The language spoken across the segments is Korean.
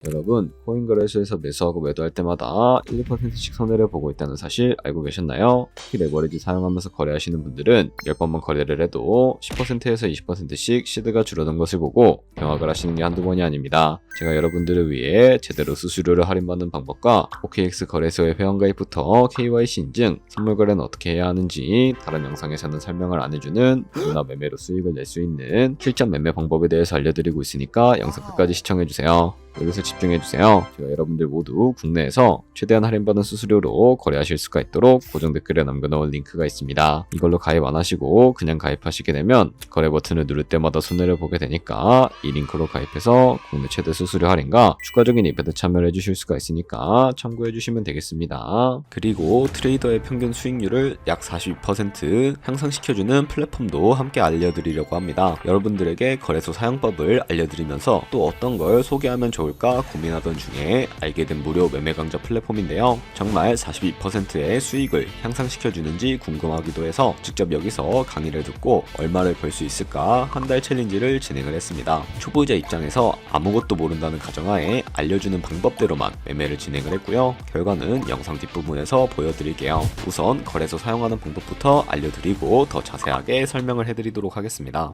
여러분, 코인 거래소에서 매수하고 매도할 때마다 1, 2%씩 손해를 보고 있다는 사실 알고 계셨나요? 특히 레버리지 사용하면서 거래하시는 분들은 10번만 거래를 해도 10%에서 20%씩 시드가 줄어든 것을 보고 경악을 하시는 게 한두 번이 아닙니다. 제가 여러분들을 위해 제대로 수수료를 할인받는 방법과 OKX 거래소의 회원가입부터 KYC 인증, 선물 거래는 어떻게 해야 하는지 다른 영상에서는 설명을 안 해주는 누구나 매매로 수익을 낼 수 있는 실전 매매 방법에 대해서 알려드리고 있으니까 영상 끝까지 시청해주세요. 여기서 집중해주세요. 제가 여러분들 모두 국내에서 최대한 할인받은 수수료로 거래하실 수가 있도록 고정 댓글에 남겨놓은 링크가 있습니다. 이걸로 가입 안 하시고 그냥 가입하시게 되면 거래 버튼을 누를 때마다 손해를 보게 되니까 이 링크로 가입해서 국내 최대 수수료 할인과 추가적인 이벤트 참여를 해주실 수가 있으니까 참고해주시면 되겠습니다. 그리고 트레이더의 평균 수익률을 약 42% 향상시켜주는 플랫폼도 함께 알려드리려고 합니다. 여러분들에게 거래소 사용법을 알려드리면서 또 어떤 걸 소개하면 좋을까 고민하던 중에 알게 된 무료 매매 강좌 플랫폼인데요. 정말 42%의 수익을 향상시켜주는지 궁금하기도 해서 직접 여기서 강의를 듣고 얼마를 벌 수 있을까 한 달 챌린지를 진행을 했습니다. 초보자 입장에서 아무것도 모른다는 가정하에 알려주는 방법대로만 매매를 진행을 했고요. 결과는 영상 뒷부분에서 보여드릴게요. 우선 거래소 사용하는 방법부터 알려드리고 더 자세하게 설명을 해드리도록 하겠습니다.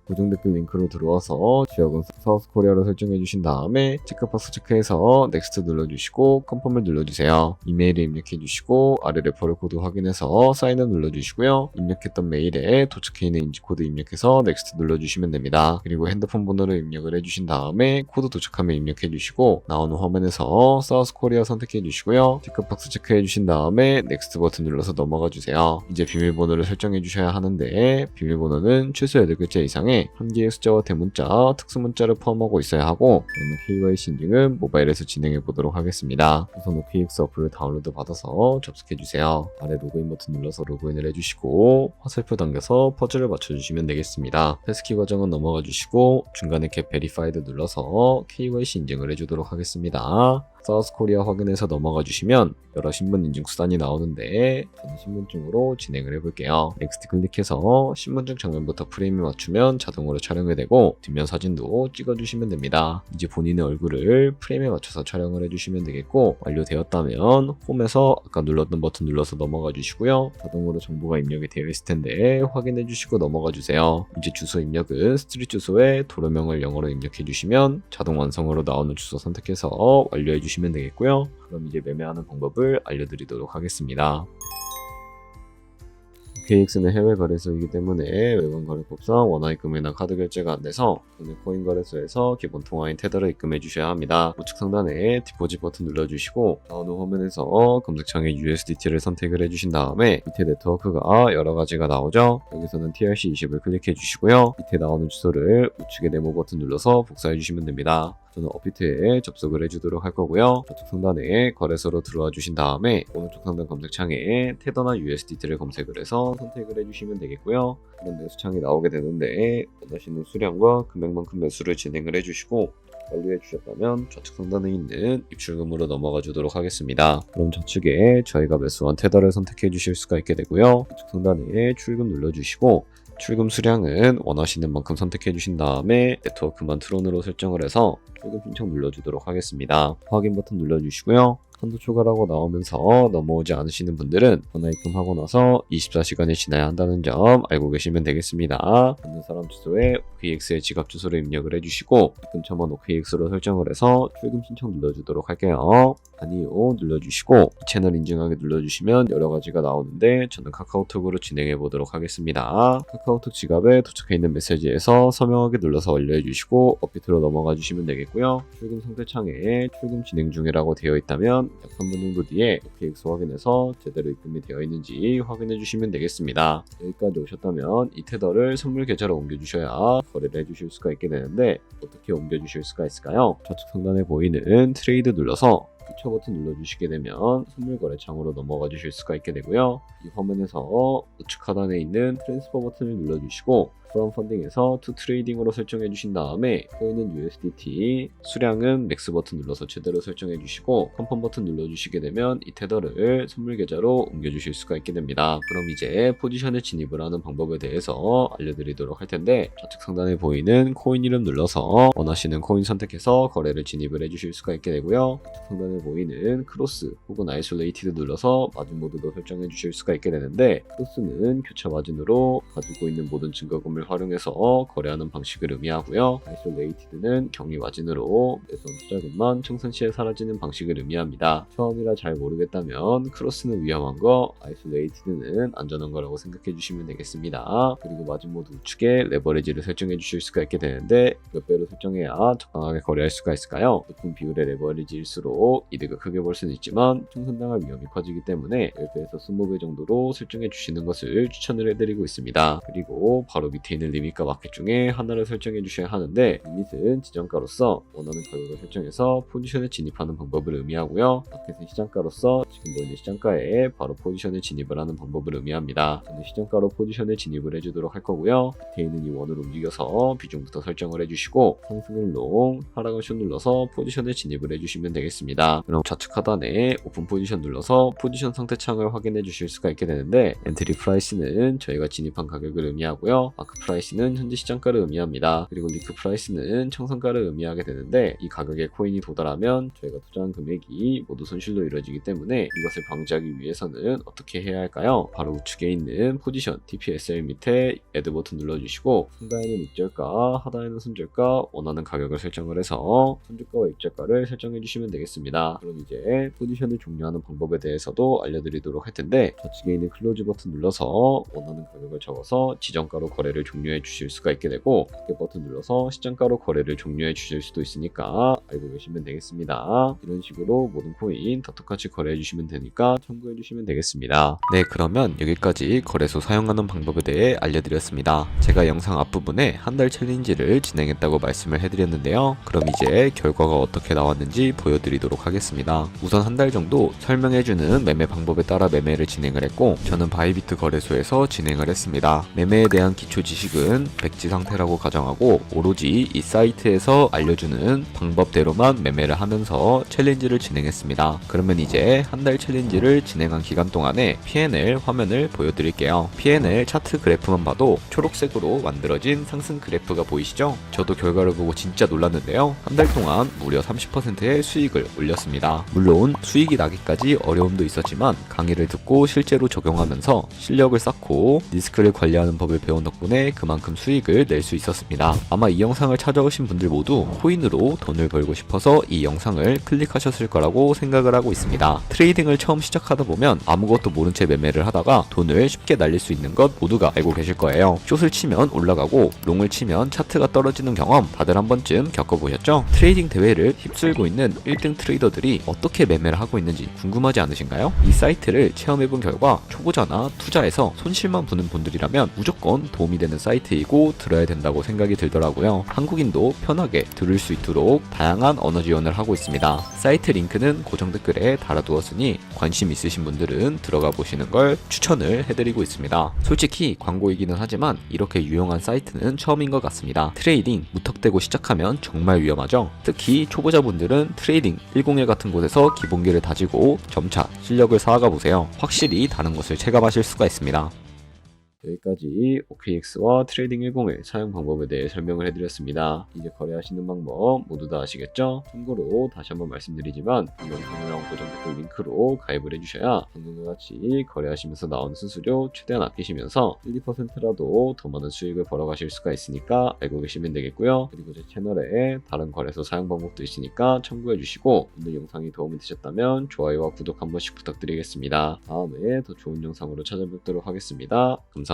고정 댓글 링크로 들어와서 지역은 사우스코리아로 설정해 주신 다음에 체크박스 체크해서 넥스트 눌러주시고 컨펌을 눌러주세요. 이메일을 입력해 주시고 아래 레퍼럴 코드 확인해서 사인업 눌러주시고요. 입력했던 메일에 도착해 있는 인지코드 입력해서 넥스트 눌러주시면 됩니다. 그리고 핸드폰 번호를 입력을 해주신 다음에 코드 도착하면 입력해 주시고 나오는 화면에서 사우스코리아 선택해 주시고요. 체크박스 체크해 주신 다음에 넥스트 버튼 눌러서 넘어가 주세요. 이제 비밀번호를 설정해 주셔야 하는데 비밀번호는 최소 8글자 이상의 한 개의 숫자와 대문자, 특수문자를 포함하고 있어야 하고 저는 KYC 인증은 모바일에서 진행해 보도록 하겠습니다. 우선 OKX 어플을 다운로드 받아서 접속해 주세요. 아래 로그인 버튼 눌러서 로그인을 해주시고 화살표 당겨서 퍼즐을 맞춰주시면 되겠습니다. 패스키 과정은 넘어가 주시고 중간에 겟 베리파이드 눌러서 KYC 인증을 해주도록 하겠습니다. 사우스코리아 확인해서 넘어가 주시면 여러 신분 인증 수단이 나오는데 저는 신분증으로 진행을 해볼게요. 넥스트 클릭해서 신분증 장면부터 프레임에 맞추면 자동으로 촬영이 되고 뒷면 사진도 찍어주시면 됩니다. 이제 본인의 얼굴을 프레임에 맞춰서 촬영을 해주시면 되겠고 완료되었다면 홈에서 아까 눌렀던 버튼 눌러서 넘어가 주시고요. 자동으로 정보가 입력이 되어 있을 텐데 확인해 주시고 넘어가 주세요. 이제 주소 입력은 스트릿 주소에 도로명을 영어로 입력해 주시면 자동 완성으로 나오는 주소 선택해서 완료해 주시면 되겠고요. 그럼 이제 매매하는 방법을 알려드리도록 하겠습니다. OKX는 해외 거래소이기 때문에 외관 거래법상 원화 입금이나 카드 결제가 안 돼서 오늘 코인 거래소에서 기본 통화인 테더를 입금해 주셔야 합니다. 우측 상단에 디포짓 버튼 눌러주시고 나오는 화면에서 검색창에 USDT를 선택을 해주신 다음에 밑에 네트워크가 여러 가지가 나오죠. 여기서는 TRC20을 클릭해 주시고요. 밑에 나오는 주소를 우측에 네모 버튼 눌러서 복사해 주시면 됩니다. 저는 업비트에 접속을 해주도록 할 거고요. 좌측 상단에 거래소로 들어와 주신 다음에 오른쪽 상단 검색창에 테더나 USDT를 검색을 해서 선택을 해주시면 되겠고요. 그런 매수창이 나오게 되는데 원하시는 수량과 금액만큼 매수를 진행을 해주시고 완료해 주셨다면 좌측 상단에 있는 입출금으로 넘어가 주도록 하겠습니다. 그럼 좌측에 저희가 매수한 테더를 선택해 주실 수가 있게 되고요. 우측 상단에 출금 눌러주시고 출금 수량은 원하시는 만큼 선택해 주신 다음에 네트워크만 트론으로 설정을 해서 출금 신청 눌러주도록 하겠습니다. 확인 버튼 눌러주시고요. 한도 초과라고 나오면서 넘어오지 않으시는 분들은 전화 입금하고 나서 24시간이 지나야 한다는 점 알고 계시면 되겠습니다. 받는 사람 주소에 OKX의 지갑 주소를 입력을 해주시고 입금 첨언 OKX로 설정을 해서 출금 신청 눌러주도록 할게요. 아니요 눌러주시고 이 채널 인증하기 눌러주시면 여러 가지가 나오는데 저는 카카오톡으로 진행해 보도록 하겠습니다. 카카오톡 지갑에 도착해 있는 메시지에서 서명하기 눌러서 완료해 주시고 업비트로 넘어가 주시면 되겠고요. 출금 상태창에 출금 진행 중이라고 되어 있다면 약 3분 정도 뒤에 OKX 확인해서 제대로 입금이 되어 있는지 확인해 주시면 되겠습니다. 여기까지 오셨다면 이 테더를 선물 계좌로 옮겨 주셔야 거래를 해 주실 수가 있게 되는데 어떻게 옮겨 주실 수가 있을까요? 좌측 상단에 보이는 트레이드 눌러서 캡처 버튼 눌러주시게 되면 선물 거래 창으로 넘어가 주실 수가 있게 되고요. 이 화면에서 우측 하단에 있는 트랜스퍼 버튼을 눌러주시고 from funding에서 to trading으로 설정해 주신 다음에 코인은 USDT, 수량은 맥스 버튼 눌러서 제대로 설정해 주시고 컨펌 버튼 눌러주시게 되면 이 테더를 선물 계좌로 옮겨주실 수가 있게 됩니다. 그럼 이제 포지션에 진입을 하는 방법에 대해서 알려드리도록 할 텐데, 좌측 상단에 보이는 코인 이름 눌러서 원하시는 코인 선택해서 거래를 진입을 해주실 수가 있게 되고요. 좌측 상단에 보이는 크로스 혹은 아이솔레이티드 눌러서 마진 모드도 설정해 주실 수가 있게 되는데, 크로스는 교차 마진으로 가지고 있는 모든 증거금을 활용해서 거래하는 방식을 의미하고요. 아이솔레이티드는 격리 마진으로 매수한 투자금만 청산 시에 사라지는 방식을 의미합니다. 처음이라 잘 모르겠다면 크로스는 위험한 거, 아이솔레이티드는 안전한 거라고 생각해 주시면 되겠습니다. 그리고 마진 모드 우측에 레버리지를 설정해 주실 수가 있게 되는데, 몇 배로 설정해야 적당하게 거래할 수가 있을까요? 높은 비율의 레버리지일수록 이득을 크게 볼 수는 있지만 청산당할 위험이 커지기 때문에 10배에서 20배 정도로 설정해 주시는 것을 추천을 해드리고 있습니다. 그리고 바로 밑에 있는 리밋과 마켓 중에 하나를 설정해 주셔야 하는데, 리밋은 지정가로서 원하는 가격을 설정해서 포지션에 진입하는 방법을 의미하고요. 마켓은 시장가로서 지금 보이는 시장가에 바로 포지션에 진입을 하는 방법을 의미합니다. 저는 시장가로 포지션에 진입을 해주도록 할 거고요. 밑에 있는 이 원을 움직여서 비중부터 설정을 해주시고 상승은 롱, 하락은 숏 눌러서 포지션에 진입을 해주시면 되겠습니다. 그럼 좌측 하단에 오픈 포지션 눌러서 포지션 상태 창을 확인해 주실 수가 있게 되는데, 엔트리 프라이스는 저희가 진입한 가격을 의미하고요. 마크 프라이스는 현재 시장가를 의미합니다. 그리고 리크 프라이스는 청산가를 의미하게 되는데, 이 가격에 코인이 도달하면 저희가 투자한 금액이 모두 손실로 이루어지기 때문에 이것을 방지하기 위해서는 어떻게 해야 할까요? 바로 우측에 있는 포지션 TPSL 밑에 애드 버튼 눌러주시고, 상단에는 입절가, 하단에는 손절가, 원하는 가격을 설정을 해서 손절가와 입절가를 설정해 주시면 되겠습니다. 그럼 이제 포지션을 종료하는 방법에 대해서도 알려드리도록 할 텐데, 좌측에 있는 클로즈 버튼 눌러서 원하는 가격을 적어서 지정가로 거래를 종료해 주실 수가 있게 되고, 타겟 버튼 눌러서 시장가로 거래를 종료해 주실 수도 있으니까 알고 계시면 되겠습니다. 이런 식으로 모든 코인 다 똑같이 거래해 주시면 되니까 참고해 주시면 되겠습니다. 네, 그러면 여기까지 거래소 사용하는 방법에 대해 알려드렸습니다. 제가 영상 앞부분에 한 달 챌린지를 진행했다고 말씀을 해드렸는데요. 그럼 이제 결과가 어떻게 나왔는지 보여드리도록 하겠습니다. 우선 한 달 정도 설명해주는 매매 방법에 따라 매매를 진행을 했고, 저는 바이비트 거래소에서 진행을 했습니다. 매매에 대한 기초 지식은 백지 상태라고 가정하고, 오로지 이 사이트에서 알려주는 방법대로만 매매를 하면서 챌린지를 진행했습니다. 그러면 이제 한 달 챌린지를 진행한 기간 동안에 P&L 화면을 보여드릴게요. P&L 차트 그래프만 봐도 초록색으로 만들어진 상승 그래프가 보이시죠? 저도 결과를 보고 진짜 놀랐는데요. 한 달 동안 무려 30%의 수익을 올렸습니다. 물론 수익이 나기까지 어려움도 있었지만 강의를 듣고 실제로 적용하면서 실력을 쌓고 리스크를 관리하는 법을 배운 덕분에 그만큼 수익을 낼 수 있었습니다. 아마 이 영상을 찾아오신 분들 모두 코인으로 돈을 벌고 싶어서 이 영상을 클릭하셨을 거라고 생각을 하고 있습니다. 트레이딩을 처음 시작하다 보면 아무것도 모른 채 매매를 하다가 돈을 쉽게 날릴 수 있는 것 모두가 알고 계실 거예요. 숏을 치면 올라가고 롱을 치면 차트가 떨어지는 경험 다들 한 번쯤 겪어보셨죠? 트레이딩 대회를 휩쓸고 있는 1등 트레이더들이 어떻게 매매를 하고 있는지 궁금하지 않으신가요? 이 사이트를 체험해본 결과 초보자나 투자에서 손실만 보는 분들이라면 무조건 도움이 되는 사이트이고 들어야 된다고 생각이 들더라고요. 한국인도 편하게 들을 수 있도록 다양한 언어 지원을 하고 있습니다. 사이트 링크는 고정 댓글에 달아두었으니 관심 있으신 분들은 들어가 보시는 걸 추천을 해드리고 있습니다. 솔직히 광고이기는 하지만 이렇게 유용한 사이트는 처음인 것 같습니다. 트레이딩 무턱대고 시작하면 정말 위험하죠. 특히 초보자분들은 트레이딩 101 같은 곳에서 기본기를 다지고 점차 실력을 쌓아가 보세요. 확실히 다른 것을 체감하실 수가 있습니다. 여기까지 OKX와 트레이딩 101 사용 방법에 대해 설명을 해드렸습니다. 이제 거래하시는 방법 모두 다 아시겠죠? 참고로 다시 한번 말씀드리지만 이 영상에 나온 고정 댓글 링크로 가입을 해주셔야 방금과 같이 거래하시면서 나온 수수료 최대한 아끼시면서 1, 2%라도 더 많은 수익을 벌어가실 수가 있으니까 알고 계시면 되겠고요. 그리고 제 채널에 다른 거래소 사용 방법도 있으니까 참고해주시고, 오늘 영상이 도움이 되셨다면 좋아요와 구독 한 번씩 부탁드리겠습니다. 다음에 더 좋은 영상으로 찾아뵙도록 하겠습니다. 감사합니다.